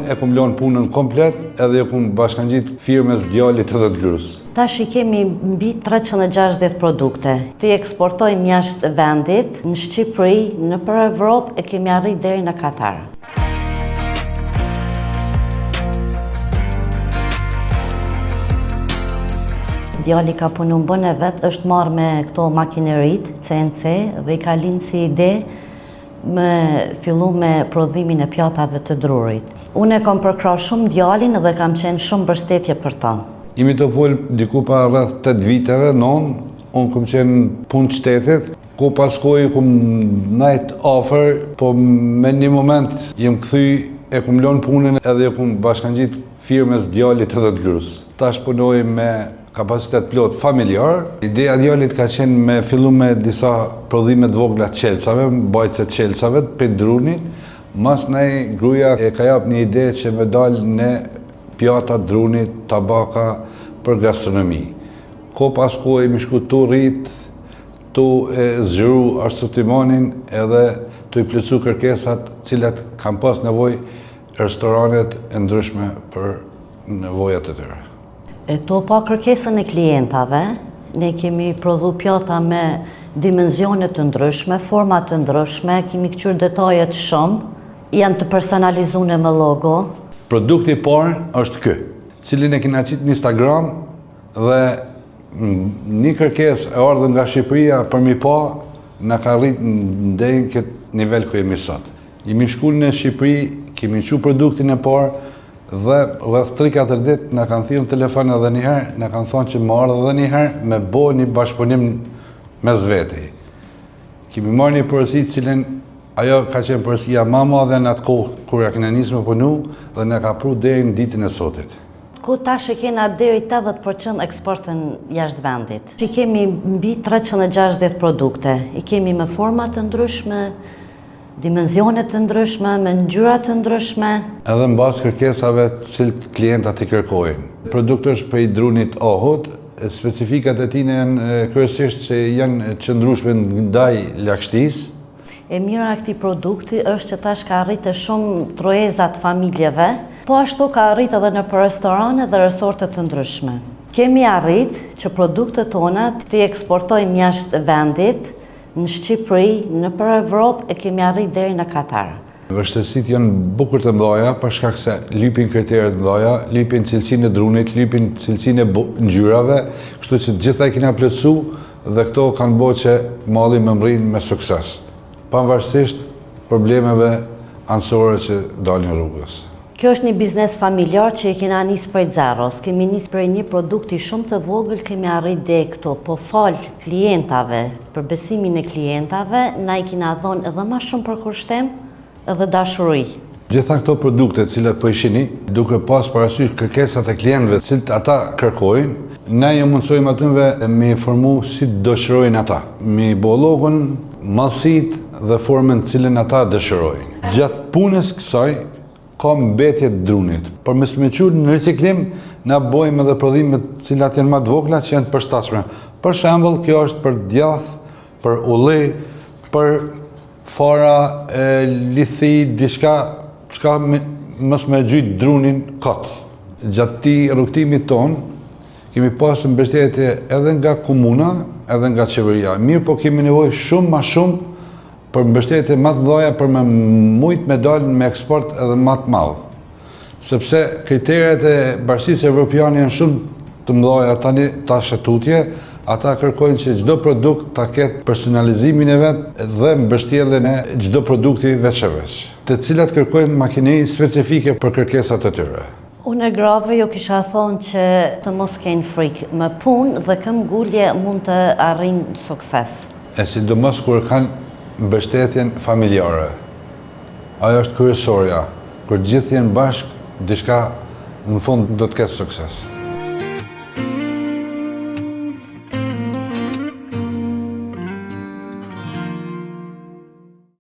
e kum lënë punën komplet edhe kum bashkangjit firmës djalit edhe të gruas. Tash i kemi mbi 360 produkte. Ti eksportojmë jashtë vendit, në Shqipëri, nëpër Evropë e kemi arrit deri në Katar. Djali ka punu në bënë e vetë, është marrë me këto makinerit, CNC, dhe i ka linë si ide me fillu me prodhimin e pjatave të drurit. Unë e kam përkra shumë djalin dhe kam qenë shumë mbështetje për ta. Imi të folë diku pa rreth 8 viteve, unë kom qenë punë shtetit, ku paskoj kom najt ofër, po me një moment jem kthy e kom lënë punën edhe kom bashkangjit firmës djalit edhe të gruas. Tash punoj me kapacitet plot familjar. Ideja e djalit ka qenë me fillu me disa prodhime të vogla të qelcave, mbajtëse të qelcave, për drunit. Mas nej gruaja e ka jap një ide që me dalë në pjata drunit, tabaka për gastronomi. Ko pas kohë mi shku tu rrit, tu e zgjeru asortimanin edhe tu i plotsu kërkesat cilat kanë pas nevojë restoranet e ndryshme për nevojat e tyre. To pa kërkesën e klientave, ne kemi prodhu pjata me dimenzionet të ndryshme, format të ndryshme, kemi këqyr detajet shumë, janë të personalizune me logo. Produkti i parë është ky, cilin e kena qitë në Instagram dhe një kërkesë e ardhur nga Shqipëria për mi pa, na ka rrit deri në këtë nivel ku jemi sot. Jemi shkuar në Shqipëri, kemi çu produktin e parë, dhe rreth 3-4 ditë na kanë thirrur në telefon edhe një herë, na kanë thonë që më ardh edhe një herë me bë një bashkëpunim mes veti. Kemi marrë një porosi cilën ajo ka qenë porosia më e madhe në atë kohë kur ja kena nisur me punu dhe na ka pru deri në ditën e sotit. Ku tash e kena deri 80% eksportën jashtë vendit. I kemi mbi 360 produkte, i kemi me forma të ndryshme, dimenzionet të ndryshme, me ngjyra të ndryshme. Edhe në bazë kërkesave të cilët klientat i kërkojnë. Produkti është prej drunit ahut, specifikat e tij janë kryesisht që janë qëndrueshme ndaj lagështisë. E mira e këtij produkti është që tash ka arritë shumë troezat familjeve, po ashtu ka arritë edhe në restorane dhe resorte të ndryshme. Kemi arritë që produktet tona të eksportojmë jashtë vendit, në Shqipëri, nëpër Evropë e kemi arrit deri në Katar. Vështirësitë janë bukur të mëdha për shkak se lypin kritere të mëdha, lypin cilësinë e drunit, lypin cilësinë e ngjyrave, kështu që gjitha i kena plotsu dhe këto kanë bërë që malli më mrin me sukses. Pavarësisht problemeve anësore që dalin rrugës. Kjo është një biznes familjar që e kena nisë prej zeros. Kemi nisë prej një produkti shumë të vogël, kemi arrit deri këto, po falë klientave, për besimin e klientave, na i kena dhonë edhe më shumë për kushtem edhe dashuri. Gjitha këto produkte cilat po i shihni, duke pas parasysh kërkesat e klientëve cilët ata kërkojnë, ne ju mundsojmë atyve me informu si dëshirojnë ata, me bollogun, mallësitë dhe formën cilën ata dëshirojnë. Gjatë punës kësaj ka mbetje të drunit. Për me smequr në riciklim, na bojmë edhe prodhimet cilat janë më të vogla që janë të përshtatshme. Për shembull, kjo është për djath, për ulli, për fara, lithi, diçka çka mos me gjyt drunin kot. Gjatë këtij rrugtimit ton, kemi pasur mbështetje edhe nga komuna, edhe nga qeveria. Mirë, po kemi nevojë shumë më shumë për mbështetje më të mëdha për me mujt me dalë me eksport edhe më të madh. Sepse kriteret e Bashkisë Evropiane janë shumë të mëdha tani tash tutje, ata kërkojnë që çdo produkt ta ketë personalizimin e vet dhe mbështjelljen e çdo produkti veç e veç, të cilat kërkojnë makineri specifike për kërkesat e tyre. Unë e grave jo kisha thonë që të mos kenë frikë, me punë dhe këmbgulje mund të arrijnë sukses. E sidomos kur kanë mbështetjen familjare. Ajo është kryesorja, kur gjithë jenë bashkë, diçka në fund do të ketë sukses.